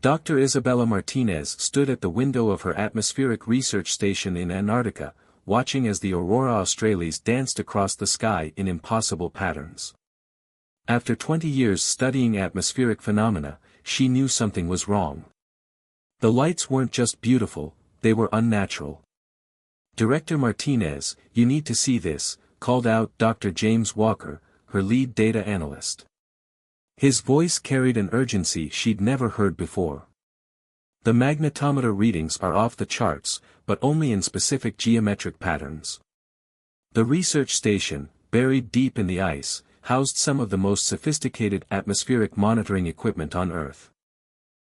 Dr. Isabella Martinez stood at the window of her atmospheric research station in Antarctica, watching as the aurora australis danced across the sky in impossible patterns. After 20 years studying atmospheric phenomena, she knew something was wrong. The lights weren't just beautiful, they were unnatural. Director Martinez, you need to see this, called out Dr. James Walker, her lead data analyst. His voice carried an urgency she'd never heard before. The magnetometer readings are off the charts, but only in specific geometric patterns. The research station, buried deep in the ice, housed some of the most sophisticated atmospheric monitoring equipment on Earth.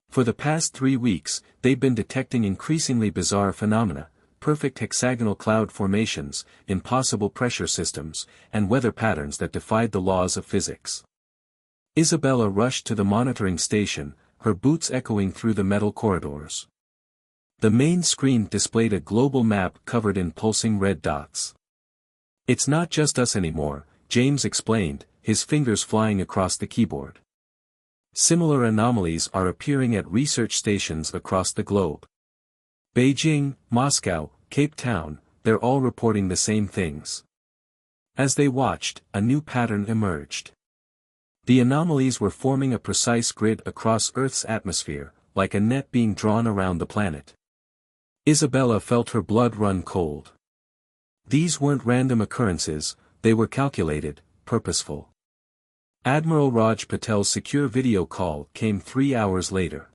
For the past 3 weeks, they've been detecting increasingly bizarre phenomena, perfect hexagonal cloud formations, impossible pressure systems, and weather patterns that defied the laws of physics. Isabella rushed to the monitoring station, her boots echoing through the metal corridors. The main screen displayed a global map covered in pulsing red dots. "It's not just us anymore," James explained, his fingers flying across the keyboard. "Similar anomalies are appearing at research stations across the globe. Beijing, Moscow, Cape Town, they're all reporting the same things." As they watched, a new pattern emerged. The anomalies were forming a precise grid across Earth's atmosphere, like a net being drawn around the planet. Isabella felt her blood run cold. These weren't random occurrences, they were calculated, purposeful. Admiral Raj Patel's secure video call came 3 hours later.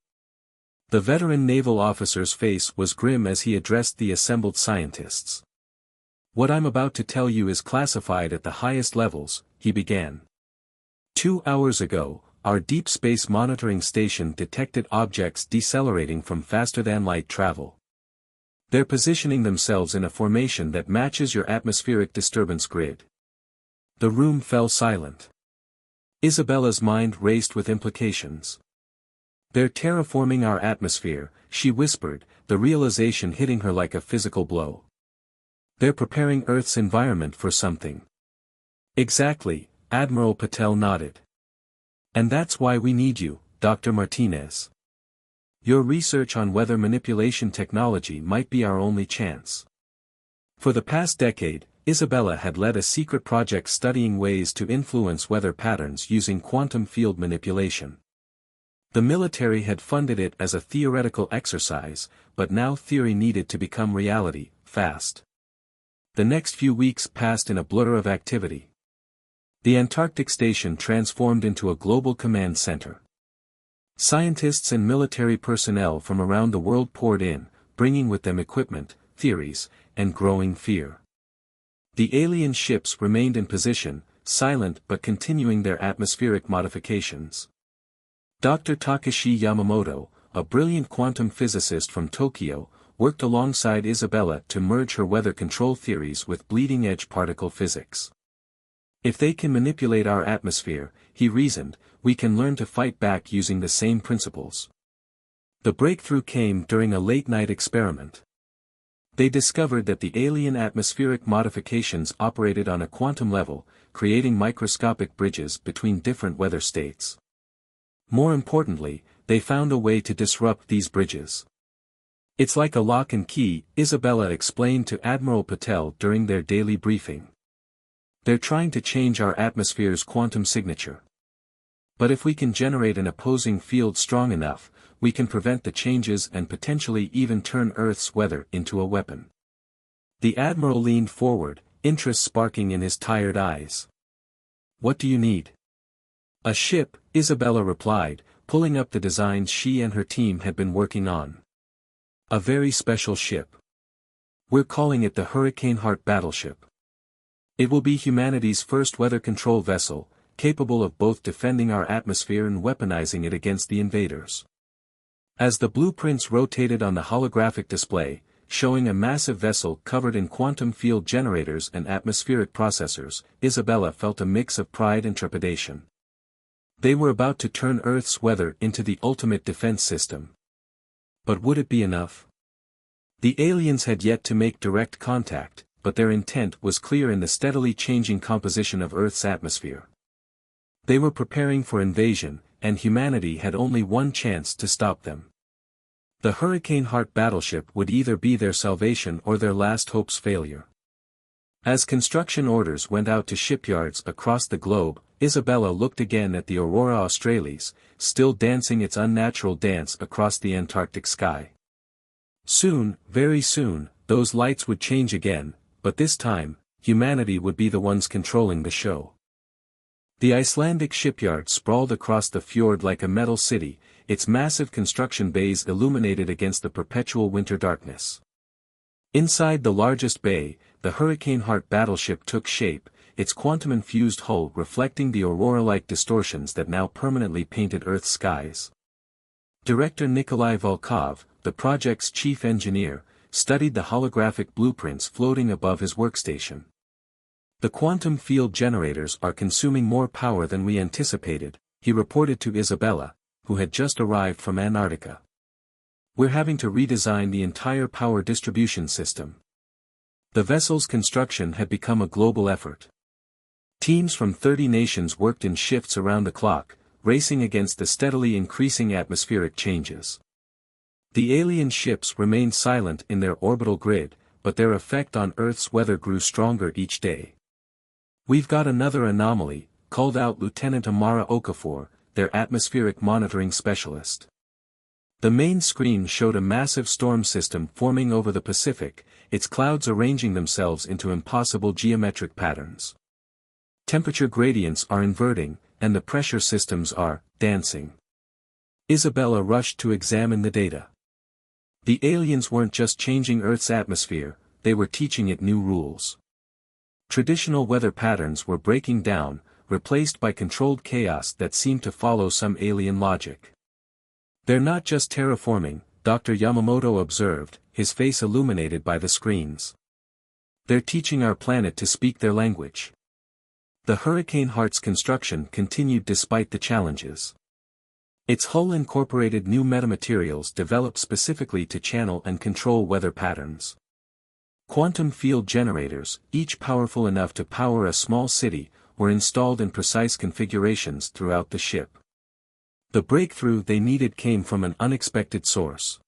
The veteran naval officer's face was grim as he addressed the assembled scientists. "What I'm about to tell you is classified at the highest levels," he began. 2 hours ago, our deep space monitoring station detected objects decelerating from faster-than-light travel. They're positioning themselves in a formation that matches your atmospheric disturbance grid. The room fell silent. Isabella's mind raced with implications. "They're terraforming our atmosphere," she whispered, the realization hitting her like a physical blow. "They're preparing Earth's environment for something." "Exactly," Admiral Patel nodded. "And that's why we need you, Dr. Martinez. Your research on weather manipulation technology might be our only chance." For the past decade, Isabella had led a secret project studying ways to influence weather patterns using quantum field manipulation. The military had funded it as a theoretical exercise, but now theory needed to become reality, fast. The next few weeks passed in a blur of activity. The Antarctic station transformed into a global command center. Scientists and military personnel from around the world poured in, bringing with them equipment, theories, and growing fear. The alien ships remained in position, silent but continuing their atmospheric modifications. Dr. Takashi Yamamoto, a brilliant quantum physicist from Tokyo, worked alongside Isabella to merge her weather control theories with bleeding-edge particle physics. "If they can manipulate our atmosphere," he reasoned, "we can learn to fight back using the same principles." The breakthrough came during a late-night experiment. They discovered that the alien atmospheric modifications operated on a quantum level, creating microscopic bridges between different weather states. More importantly, they found a way to disrupt these bridges. "It's like a lock and key," Isabella explained to Admiral Patel during their daily briefing. "They're trying to change our atmosphere's quantum signature. But if we can generate an opposing field strong enough, we can prevent the changes and potentially even turn Earth's weather into a weapon." The Admiral leaned forward, interest sparking in his tired eyes. "What do you need?" "A ship," Isabella replied, pulling up the designs she and her team had been working on. "A very special ship. We're calling it the Hurricane-Heart Battleship. It will be humanity's first weather control vessel, capable of both defending our atmosphere and weaponizing it against the invaders." As the blueprints rotated on the holographic display, showing a massive vessel covered in quantum field generators and atmospheric processors, Isabella felt a mix of pride and trepidation. They were about to turn Earth's weather into the ultimate defense system. But would it be enough? The aliens had yet to make direct contact, but their intent was clear in the steadily changing composition of Earth's atmosphere. They were preparing for invasion, and humanity had only one chance to stop them. The Hurricane-Heart Battleship would either be their salvation or their last hope's failure. As construction orders went out to shipyards across the globe, Isabella looked again at the Aurora Australis, still dancing its unnatural dance across the Antarctic sky. Soon, very soon, those lights would change again, but this time, humanity would be the ones controlling the show. The Icelandic shipyard sprawled across the fjord like a metal city, its massive construction bays illuminated against the perpetual winter darkness. Inside the largest bay, the Hurricane-Heart battleship took shape, its quantum-infused hull reflecting the aurora-like distortions that now permanently painted Earth's skies. Director Nikolai Volkov, the project's chief engineer, studied the holographic blueprints floating above his workstation. "The quantum field generators are consuming more power than we anticipated," he reported to Isabella, who had just arrived from Antarctica. "We're having to redesign the entire power distribution system." The vessel's construction had become a global effort. Teams from 30 nations worked in shifts around the clock, racing against the steadily increasing atmospheric changes. The alien ships remained silent in their orbital grid, but their effect on Earth's weather grew stronger each day. "We've got another anomaly," called out Lieutenant Amara Okafor, their atmospheric monitoring specialist. The main screen showed a massive storm system forming over the Pacific, its clouds arranging themselves into impossible geometric patterns. Temperature gradients are inverting, and the pressure systems are dancing. Isabella rushed to examine the data. The aliens weren't just changing Earth's atmosphere, they were teaching it new rules. Traditional weather patterns were breaking down, replaced by controlled chaos that seemed to follow some alien logic. "They're not just terraforming," Dr. Yamamoto observed, his face illuminated by the screens. "They're teaching our planet to speak their language." The Hurricane-Heart's construction continued despite the challenges. Its hull incorporated new metamaterials developed specifically to channel and control weather patterns. Quantum field generators, each powerful enough to power a small city, were installed in precise configurations throughout the ship. The breakthrough they needed came from an unexpected source.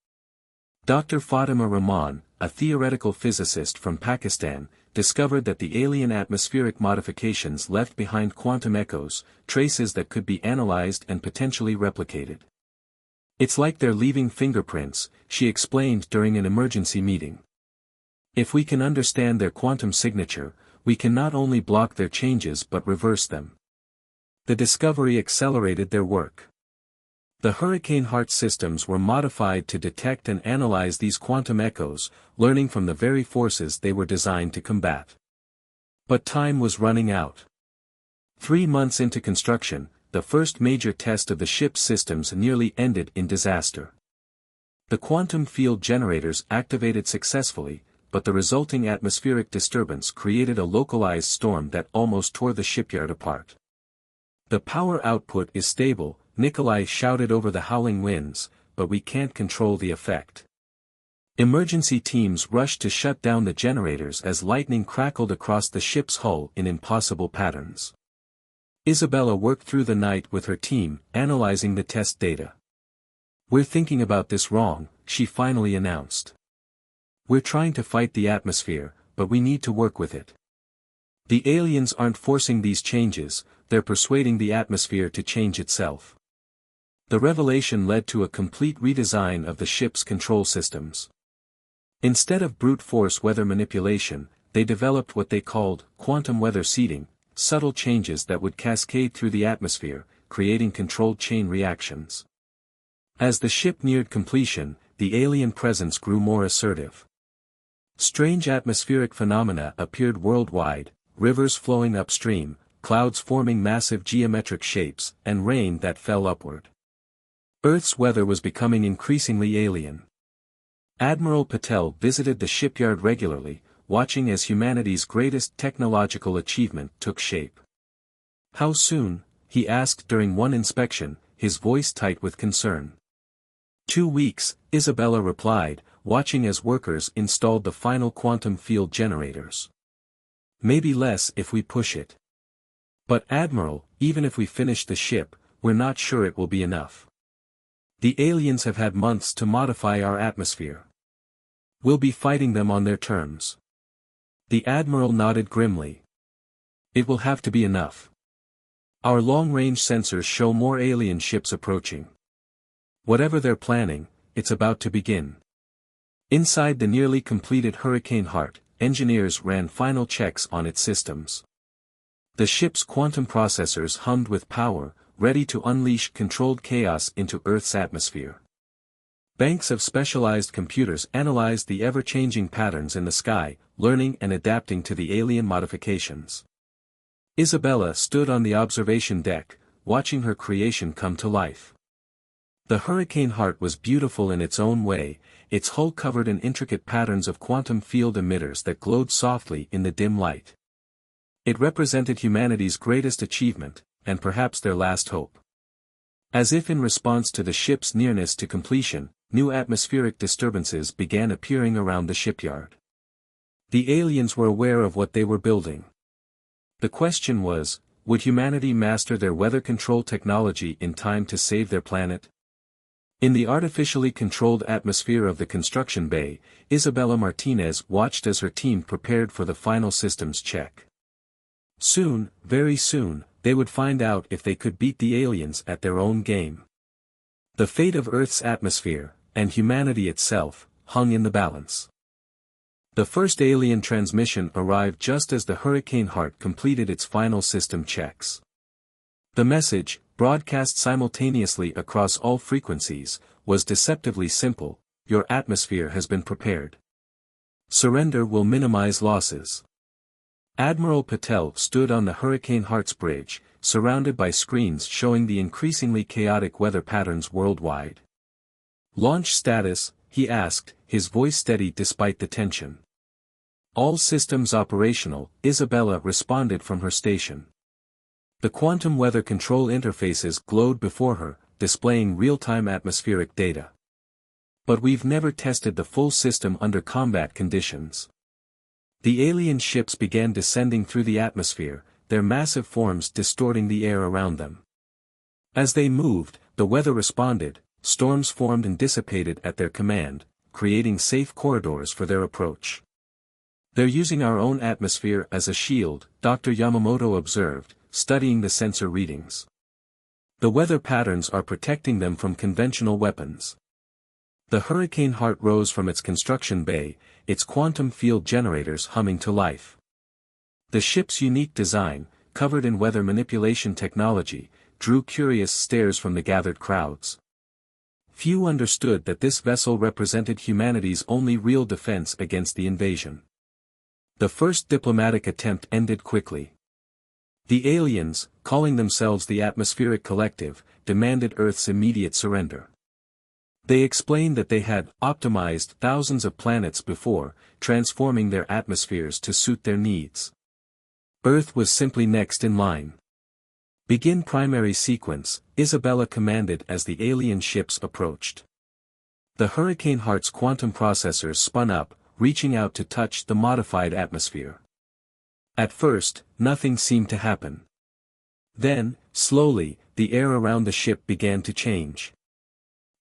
Dr. Fatima Rahman, a theoretical physicist from Pakistan, discovered that the alien atmospheric modifications left behind quantum echoes, traces that could be analyzed and potentially replicated. "It's like they're leaving fingerprints," she explained during an emergency meeting. "If we can understand their quantum signature, we can not only block their changes but reverse them." The discovery accelerated their work. The Hurricane-Heart systems were modified to detect and analyze these quantum echoes, learning from the very forces they were designed to combat. But time was running out. 3 months into construction, the first major test of the ship's systems nearly ended in disaster. The quantum field generators activated successfully, but the resulting atmospheric disturbance created a localized storm that almost tore the shipyard apart. "The power output is stable," Nikolai shouted over the howling winds, "but we can't control the effect." Emergency teams rushed to shut down the generators as lightning crackled across the ship's hull in impossible patterns. Isabella worked through the night with her team, analyzing the test data. "We're thinking about this wrong," she finally announced. "We're trying to fight the atmosphere, but we need to work with it. The aliens aren't forcing these changes, they're persuading the atmosphere to change itself." The revelation led to a complete redesign of the ship's control systems. Instead of brute force weather manipulation, they developed what they called quantum weather seeding, subtle changes that would cascade through the atmosphere, creating controlled chain reactions. As the ship neared completion, the alien presence grew more assertive. Strange atmospheric phenomena appeared worldwide, rivers flowing upstream, clouds forming massive geometric shapes, and rain that fell upward. Earth's weather was becoming increasingly alien. Admiral Patel visited the shipyard regularly, watching as humanity's greatest technological achievement took shape. "How soon?" he asked during one inspection, his voice tight with concern. 2 weeks, Isabella replied, watching as workers installed the final quantum field generators. "Maybe less if we push it." "But Admiral, even if we finish the ship, we're not sure it will be enough. The aliens have had months to modify our atmosphere. We'll be fighting them on their terms. The Admiral nodded grimly. It will have to be enough. Our long-range sensors show more alien ships approaching. Whatever they're planning, it's about to begin. Inside the nearly completed Hurricane-Heart, engineers ran final checks on its systems. The ship's quantum processors hummed with power, ready to unleash controlled chaos into Earth's atmosphere. Banks of specialized computers analyzed the ever-changing patterns in the sky, learning and adapting to the alien modifications. Isabella stood on the observation deck, watching her creation come to life. The Hurricane-Heart was beautiful in its own way, its hull covered in intricate patterns of quantum field emitters that glowed softly in the dim light. It represented humanity's greatest achievement, and perhaps their last hope. As if in response to the ship's nearness to completion, new atmospheric disturbances began appearing around the shipyard. The aliens were aware of what they were building. The question was, would humanity master their weather control technology in time to save their planet? In the artificially controlled atmosphere of the construction bay, Isabella Martinez watched as her team prepared for the final systems check. Soon, very soon, they would find out if they could beat the aliens at their own game. The fate of Earth's atmosphere, and humanity itself, hung in the balance. The first alien transmission arrived just as the Hurricane-Heart completed its final system checks. The message, broadcast simultaneously across all frequencies, was deceptively simple: your atmosphere has been prepared. Surrender will minimize losses. Admiral Patel stood on the Hurricane-Heart's bridge, surrounded by screens showing the increasingly chaotic weather patterns worldwide. Launch status, he asked, his voice steady despite the tension. All systems operational, Isabella responded from her station. The quantum weather control interfaces glowed before her, displaying real-time atmospheric data. But we've never tested the full system under combat conditions. The alien ships began descending through the atmosphere, their massive forms distorting the air around them. As they moved, the weather responded, storms formed and dissipated at their command, creating safe corridors for their approach. They're using our own atmosphere as a shield, Dr. Yamamoto observed, studying the sensor readings. The weather patterns are protecting them from conventional weapons. The Hurricane-Heart rose from its construction bay, its quantum field generators humming to life. The ship's unique design, covered in weather manipulation technology, drew curious stares from the gathered crowds. Few understood that this vessel represented humanity's only real defense against the invasion. The first diplomatic attempt ended quickly. The aliens, calling themselves the Atmospheric Collective, demanded Earth's immediate surrender. They explained that they had optimized thousands of planets before, transforming their atmospheres to suit their needs. Earth was simply next in line. Begin primary sequence, Isabella commanded as the alien ships approached. The Hurricane-Heart's quantum processors spun up, reaching out to touch the modified atmosphere. At first, nothing seemed to happen. Then, slowly, the air around the ship began to change.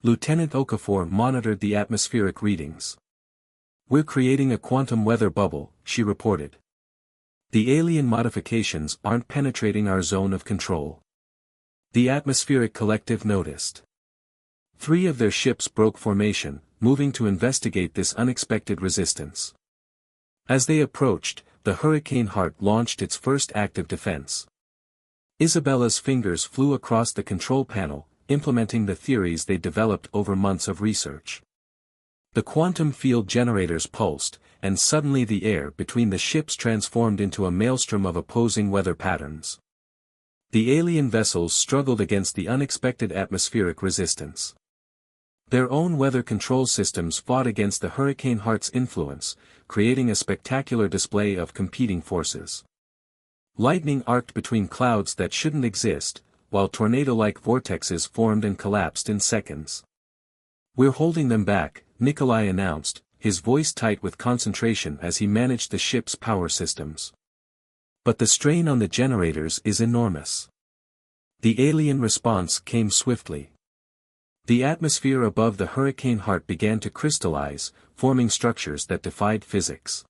Lieutenant Okafor monitored the atmospheric readings. "We're creating a quantum weather bubble," she reported. "The alien modifications aren't penetrating our zone of control." The Atmospheric Collective noticed. 3 of their ships broke formation, moving to investigate this unexpected resistance. As they approached, the Hurricane-Heart launched its first active defense. Isabella's fingers flew across the control panel, implementing the theories they developed over months of research. The quantum field generators pulsed, and suddenly the air between the ships transformed into a maelstrom of opposing weather patterns. The alien vessels struggled against the unexpected atmospheric resistance. Their own weather control systems fought against the Hurricane-Heart's influence, creating a spectacular display of competing forces. Lightning arced between clouds that shouldn't exist, while tornado-like vortexes formed and collapsed in seconds. "We're holding them back," Nikolai announced, his voice tight with concentration as he managed the ship's power systems. "But the strain on the generators is enormous." The alien response came swiftly. The atmosphere above the Hurricane-Heart began to crystallize, forming structures that defied physics.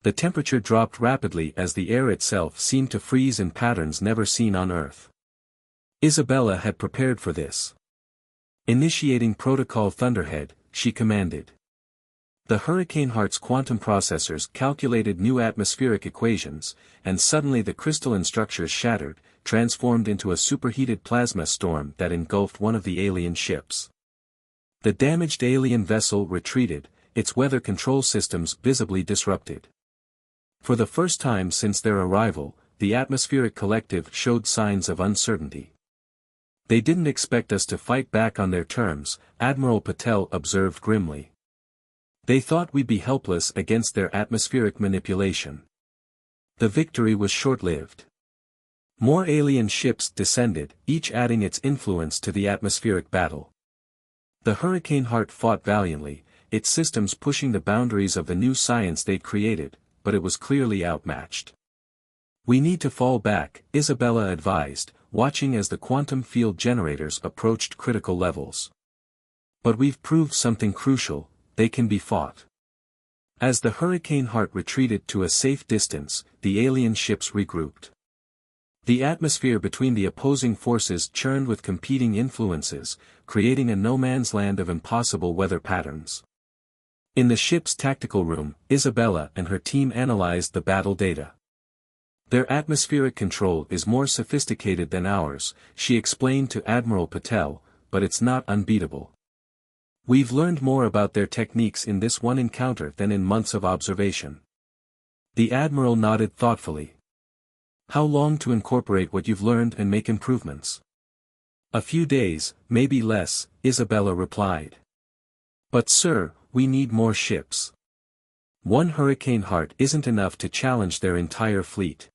The temperature dropped rapidly as the air itself seemed to freeze in patterns never seen on Earth. Isabella had prepared for this. Initiating Protocol Thunderhead, she commanded. The Hurricane-Heart's quantum processors calculated new atmospheric equations, and suddenly the crystalline structures shattered, transformed into a superheated plasma storm that engulfed one of the alien ships. The damaged alien vessel retreated, its weather control systems visibly disrupted. For the first time since their arrival, the atmospheric collective showed signs of uncertainty. They didn't expect us to fight back on their terms, Admiral Patel observed grimly. They thought we'd be helpless against their atmospheric manipulation. The victory was short-lived. More alien ships descended, each adding its influence to the atmospheric battle. The Hurricane-Heart fought valiantly, its systems pushing the boundaries of the new science they'd created, but it was clearly outmatched. We need to fall back, Isabella advised, watching as the quantum field generators approached critical levels. But we've proved something crucial, they can be fought. As the Hurricane-Heart retreated to a safe distance, the alien ships regrouped. The atmosphere between the opposing forces churned with competing influences, creating a no-man's land of impossible weather patterns. In the ship's tactical room, Isabella and her team analyzed the battle data. Their atmospheric control is more sophisticated than ours, she explained to Admiral Patel, but it's not unbeatable. We've learned more about their techniques in this one encounter than in months of observation. The Admiral nodded thoughtfully. How long to incorporate what you've learned and make improvements? A few days, maybe less, Isabella replied. But sir, we need more ships. One Hurricane-Heart isn't enough to challenge their entire fleet.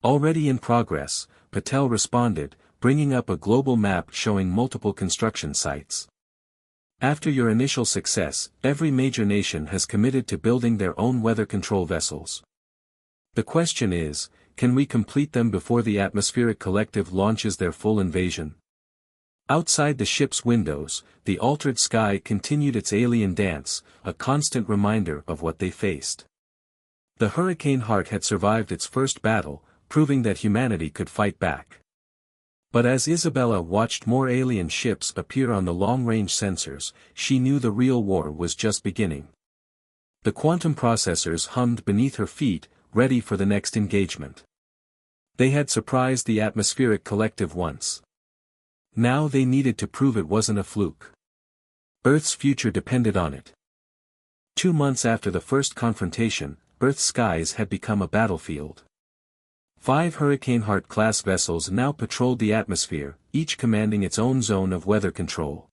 Already in progress, Patel responded, bringing up a global map showing multiple construction sites. After your initial success, every major nation has committed to building their own weather control vessels. The question is, can we complete them before the atmospheric collective launches their full invasion? Outside the ship's windows, the altered sky continued its alien dance, a constant reminder of what they faced. The Hurricane-Heart had survived its first battle, proving that humanity could fight back. But as Isabella watched more alien ships appear on the long-range sensors, she knew the real war was just beginning. The quantum processors hummed beneath her feet, ready for the next engagement. They had surprised the atmospheric collective once. Now they needed to prove it wasn't a fluke. Earth's future depended on it. 2 months after the first confrontation, Earth's skies had become a battlefield. 5 Hurricane-Heart-class vessels now patrolled the atmosphere, each commanding its own zone of weather control.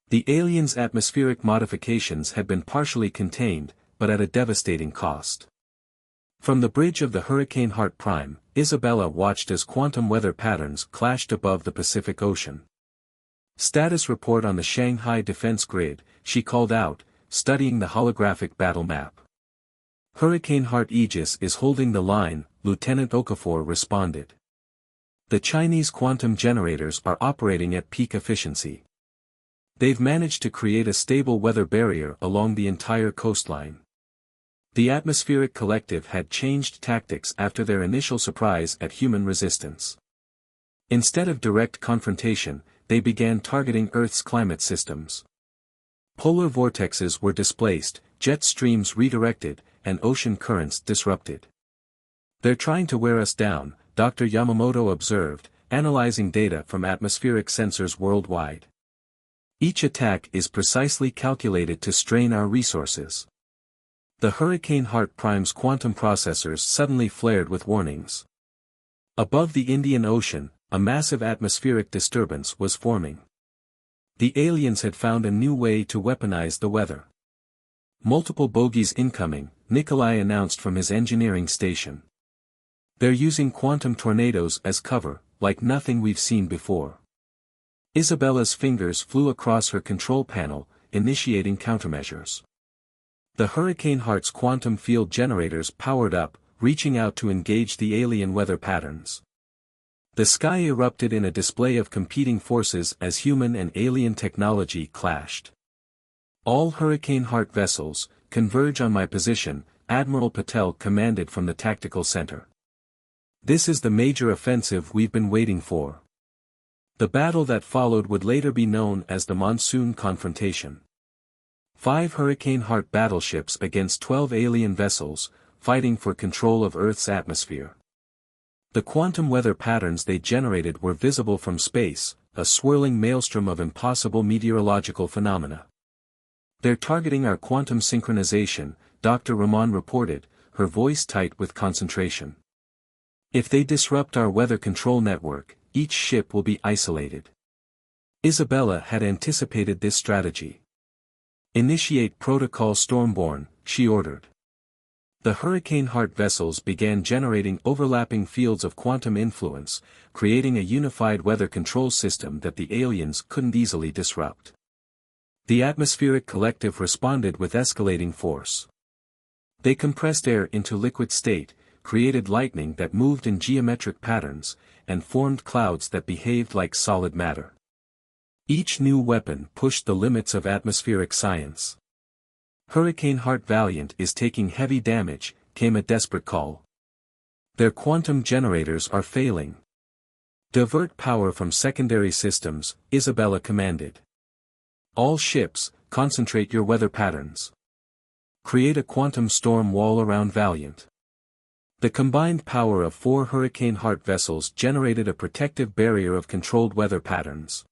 The aliens' atmospheric modifications had been partially contained, but at a devastating cost. From the bridge of the Hurricane-Heart Prime, Isabella watched as quantum weather patterns clashed above the Pacific Ocean. Status report on the Shanghai defense grid, she called out, studying the holographic battle map. Hurricane-Heart Aegis is holding the line, Lieutenant Okafor responded. The Chinese quantum generators are operating at peak efficiency. They've managed to create a stable weather barrier along the entire coastline. The atmospheric collective had changed tactics after their initial surprise at human resistance. Instead of direct confrontation, they began targeting Earth's climate systems. Polar vortexes were displaced, jet streams redirected, and ocean currents disrupted. They're trying to wear us down, Dr. Yamamoto observed, analyzing data from atmospheric sensors worldwide. Each attack is precisely calculated to strain our resources. The Hurricane-Heart Prime's quantum processors suddenly flared with warnings. Above the Indian Ocean, a massive atmospheric disturbance was forming. The aliens had found a new way to weaponize the weather. Multiple bogies incoming, Nikolai announced from his engineering station. They're using quantum tornadoes as cover, like nothing we've seen before. Isabella's fingers flew across her control panel, initiating countermeasures. The Hurricane-Heart's quantum field generators powered up, reaching out to engage the alien weather patterns. The sky erupted in a display of competing forces as human and alien technology clashed. "All Hurricane-Heart vessels, converge on my position," Admiral Patel commanded from the tactical center. "This is the major offensive we've been waiting for." The battle that followed would later be known as the Monsoon Confrontation. 5 Hurricane-Heart battleships against 12 alien vessels, fighting for control of Earth's atmosphere. The quantum weather patterns they generated were visible from space, a swirling maelstrom of impossible meteorological phenomena. "They're targeting our quantum synchronization," Dr. Rahman reported, her voice tight with concentration. "If they disrupt our weather control network, each ship will be isolated." Isabella had anticipated this strategy. "Initiate Protocol Stormborn," she ordered. The Hurricane-Heart vessels began generating overlapping fields of quantum influence, creating a unified weather control system that the aliens couldn't easily disrupt. The atmospheric collective responded with escalating force. They compressed air into liquid state, created lightning that moved in geometric patterns, and formed clouds that behaved like solid matter. Each new weapon pushed the limits of atmospheric science. "Hurricane-Heart Valiant is taking heavy damage," came a desperate call. "Their quantum generators are failing." "Divert power from secondary systems," Isabella commanded. "All ships, concentrate your weather patterns. Create a quantum storm wall around Valiant." The combined power of 4 Hurricane-Heart vessels generated a protective barrier of controlled weather patterns.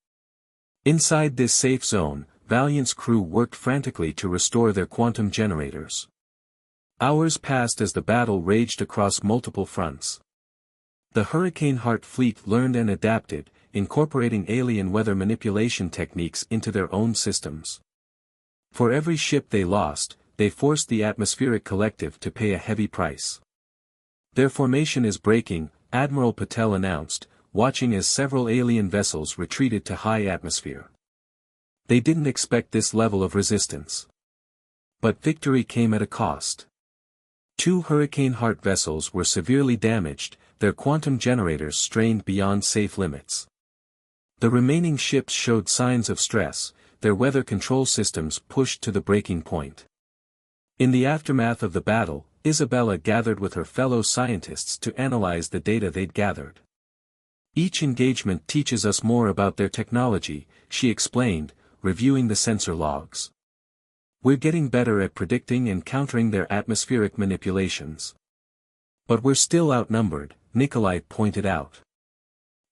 Inside this safe zone, Valiant's crew worked frantically to restore their quantum generators. Hours passed as the battle raged across multiple fronts. The Hurricane-Heart fleet learned and adapted, incorporating alien weather manipulation techniques into their own systems. For every ship they lost, they forced the atmospheric collective to pay a heavy price. "Their formation is breaking," Admiral Patel announced, watching as several alien vessels retreated to high atmosphere. They didn't expect this level of resistance. But victory came at a cost. 2 Hurricane-Heart vessels were severely damaged, their quantum generators strained beyond safe limits. The remaining ships showed signs of stress, their weather control systems pushed to the breaking point. In the aftermath of the battle, Isabella gathered with her fellow scientists to analyze the data they'd gathered. "Each engagement teaches us more about their technology," she explained, reviewing the sensor logs. "We're getting better at predicting and countering their atmospheric manipulations. But we're still outnumbered," Nikolai pointed out.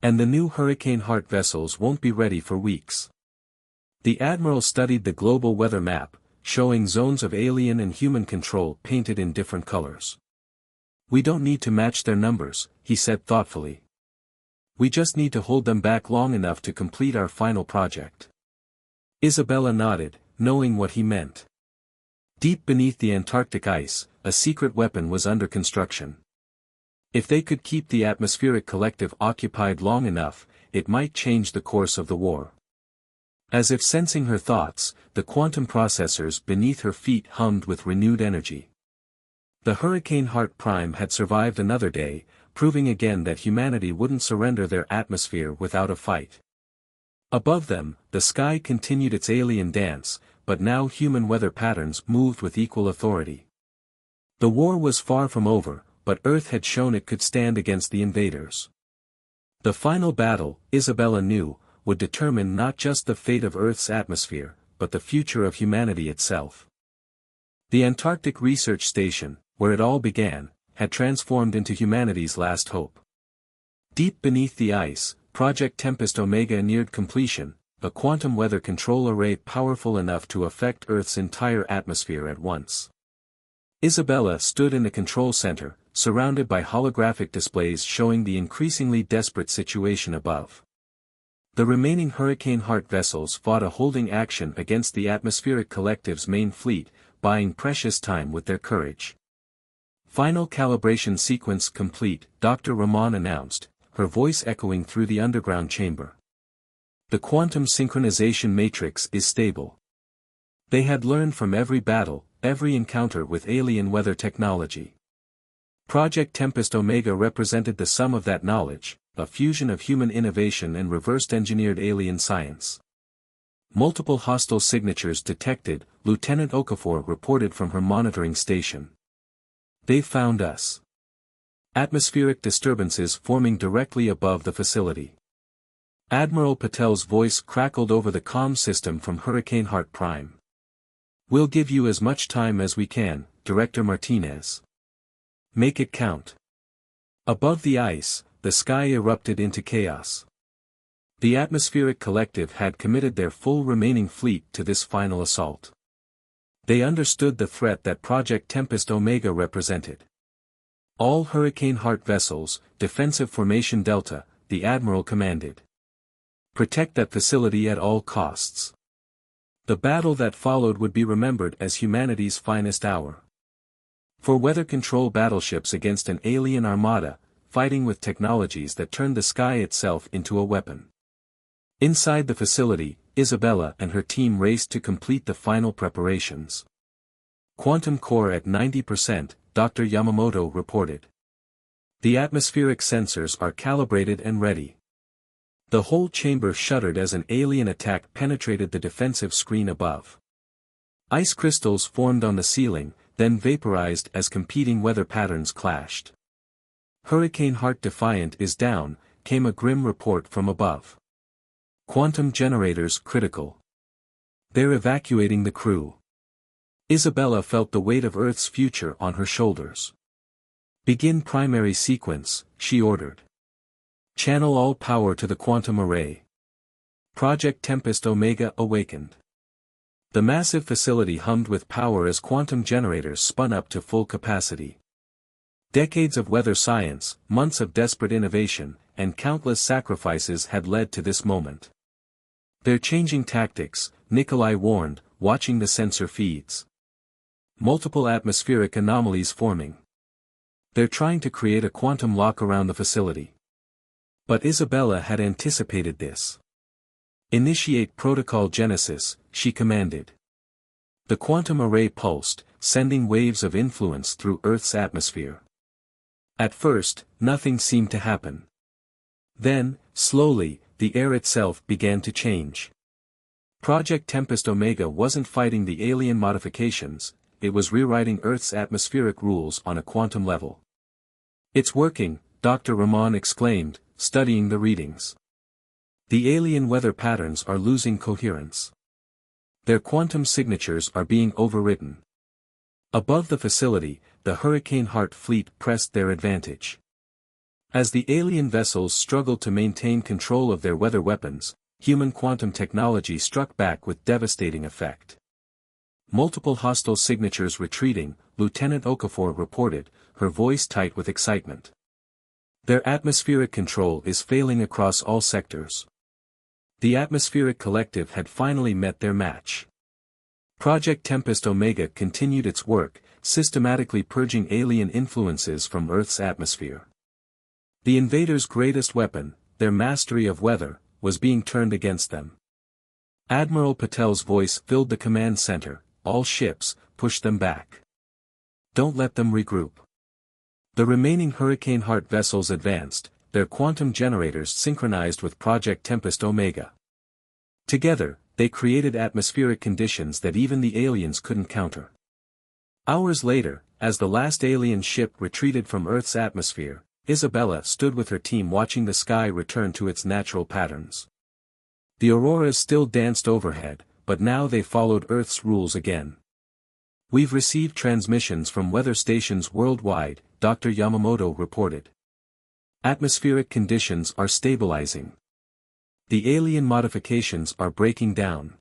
"And the new Hurricane-Heart vessels won't be ready for weeks." The Admiral studied the global weather map, showing zones of alien and human control painted in different colors. "We don't need to match their numbers," he said thoughtfully. "We just need to hold them back long enough to complete our final project." Isabella nodded, knowing what he meant. Deep beneath the Antarctic ice, a secret weapon was under construction. If they could keep the atmospheric collective occupied long enough, it might change the course of the war. As if sensing her thoughts, the quantum processors beneath her feet hummed with renewed energy. The Hurricane-Heart Prime had survived another day, proving again that humanity wouldn't surrender their atmosphere without a fight. Above them, the sky continued its alien dance, but now human weather patterns moved with equal authority. The war was far from over, but Earth had shown it could stand against the invaders. The final battle, Isabella knew, would determine not just the fate of Earth's atmosphere, but the future of humanity itself. The Antarctic Research Station, where it all began, had transformed into humanity's last hope. Deep beneath the ice, Project Tempest Omega neared completion, a quantum weather control array powerful enough to affect Earth's entire atmosphere at once. Isabella stood in the control center, surrounded by holographic displays showing the increasingly desperate situation above. The remaining Hurricane-Heart vessels fought a holding action against the atmospheric collective's main fleet, buying precious time with their courage. "Final calibration sequence complete," Dr. Rahman announced, her voice echoing through the underground chamber. "The quantum synchronization matrix is stable." They had learned from every battle, every encounter with alien weather technology. Project Tempest Omega represented the sum of that knowledge, a fusion of human innovation and reversed-engineered alien science. Multiple hostile signatures detected, Lieutenant Okafor reported from her monitoring station. They found us. Atmospheric disturbances forming directly above the facility. Admiral Patel's voice crackled over the comm system from Hurricane-Heart Prime. We'll give you as much time as we can, Director Martinez. Make it count. Above the ice, the sky erupted into chaos. The atmospheric collective had committed their full remaining fleet to this final assault. They understood the threat that Project Tempest Omega represented. All Hurricane-Heart vessels, defensive formation Delta, the Admiral commanded. Protect that facility at all costs. The battle that followed would be remembered as humanity's finest hour. For weather control battleships against an alien armada, fighting with technologies that turned the sky itself into a weapon. Inside the facility, Isabella and her team raced to complete the final preparations. Quantum core at 90%, Dr. Yamamoto reported. The atmospheric sensors are calibrated and ready. The whole chamber shuddered as an alien attack penetrated the defensive screen above. Ice crystals formed on the ceiling, then vaporized as competing weather patterns clashed. Hurricane-Heart Defiant is down, came a grim report from above. Quantum generators critical. They're evacuating the crew. Isabella felt the weight of Earth's future on her shoulders. Begin primary sequence, she ordered. Channel all power to the quantum array. Project Tempest Omega awakened. The massive facility hummed with power as quantum generators spun up to full capacity. Decades of weather science, months of desperate innovation, and countless sacrifices had led to this moment. They're changing tactics, Nikolai warned, watching the sensor feeds. Multiple atmospheric anomalies forming. They're trying to create a quantum lock around the facility. But Isabella had anticipated this. Initiate protocol genesis, she commanded. The quantum array pulsed, sending waves of influence through Earth's atmosphere. At first, nothing seemed to happen. Then, slowly, the air itself began to change. Project Tempest Omega wasn't fighting the alien modifications, it was rewriting Earth's atmospheric rules on a quantum level. It's working, Dr. Ramon exclaimed, studying the readings. The alien weather patterns are losing coherence. Their quantum signatures are being overridden. Above the facility, the Hurricane-Heart fleet pressed their advantage. As the alien vessels struggled to maintain control of their weather weapons, human quantum technology struck back with devastating effect. Multiple hostile signatures retreating, Lieutenant Okafor reported, her voice tight with excitement. Their atmospheric control is failing across all sectors. The atmospheric collective had finally met their match. Project Tempest Omega continued its work, systematically purging alien influences from Earth's atmosphere. The invaders' greatest weapon, their mastery of weather, was being turned against them. Admiral Patel's voice filled the command center, all ships, push them back. Don't let them regroup. The remaining Hurricane-Heart vessels advanced, their quantum generators synchronized with Project Tempest Omega. Together, they created atmospheric conditions that even the aliens couldn't counter. Hours later, as the last alien ship retreated from Earth's atmosphere, Isabella stood with her team watching the sky return to its natural patterns. The auroras still danced overhead, but now they followed Earth's rules again. We've received transmissions from weather stations worldwide, Dr. Yamamoto reported. Atmospheric conditions are stabilizing. The alien modifications are breaking down.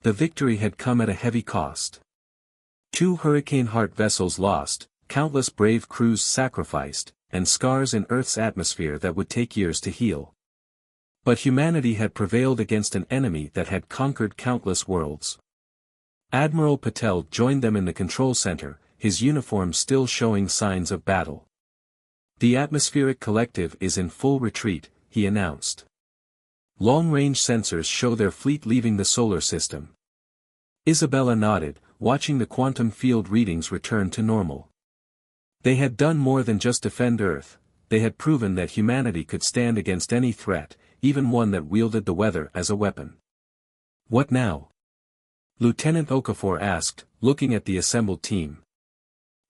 The victory had come at a heavy cost. 2 Hurricane-Heart vessels lost, countless brave crews sacrificed, and scars in Earth's atmosphere that would take years to heal. But humanity had prevailed against an enemy that had conquered countless worlds. Admiral Patel joined them in the control center, his uniform still showing signs of battle. The atmospheric collective is in full retreat, he announced. Long-range sensors show their fleet leaving the solar system. Isabella nodded, watching the quantum field readings return to normal. They had done more than just defend Earth, they had proven that humanity could stand against any threat, even one that wielded the weather as a weapon. What now? Lieutenant Okafor asked, looking at the assembled team.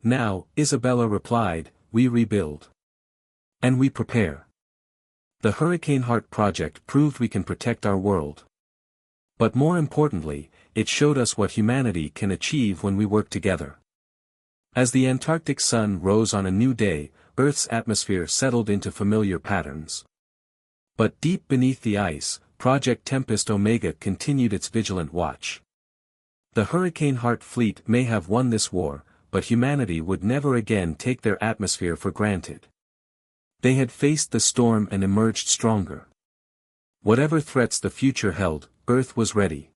Now, Isabella replied, we rebuild. And we prepare. The Hurricane-Heart project proved we can protect our world. But more importantly, it showed us what humanity can achieve when we work together. As the Antarctic sun rose on a new day, Earth's atmosphere settled into familiar patterns. But deep beneath the ice, Project Tempest Omega continued its vigilant watch. The Hurricane-Heart fleet may have won this war, but humanity would never again take their atmosphere for granted. They had faced the storm and emerged stronger. Whatever threats the future held, Earth was ready.